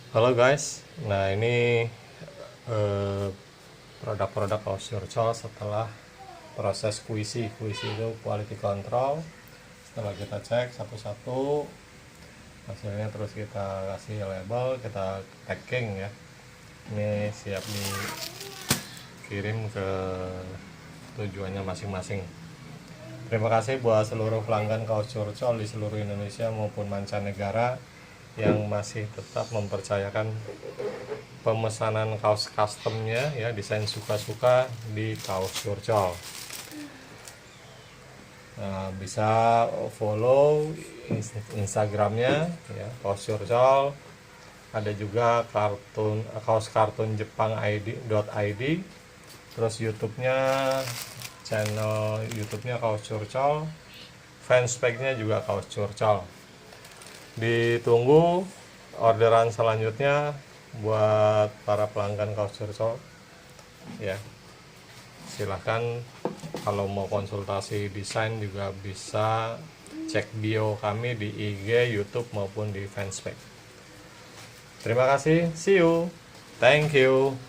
Halo guys, nah ini eh, produk-produk kaos Curcol setelah proses QC. QC itu quality control. Setelah kita cek satu-satu hasilnya, terus kita kasih label, kita packing ya. Ini siap dikirim ke tujuannya masing-masing. Terima kasih buat seluruh pelanggan kaos Curcol di seluruh Indonesia maupun mancanegara yang masih tetap mempercayakan pemesanan kaos customnya ya, desain suka-suka di kaos Curcol. Nah, bisa follow Instagramnya ya, kaos Curcol. Ada juga kaos kartun Jepang ID.id. Terus YouTube-nya, channel YouTube-nya kaos Curcol. Fanspage-nya juga kaos Curcol. Ditunggu orderan selanjutnya buat para pelanggan kaos Curcol ya. Silahkan kalau mau konsultasi desain juga bisa cek bio kami di IG, YouTube maupun di fanspage. Terima kasih, see you, thank you.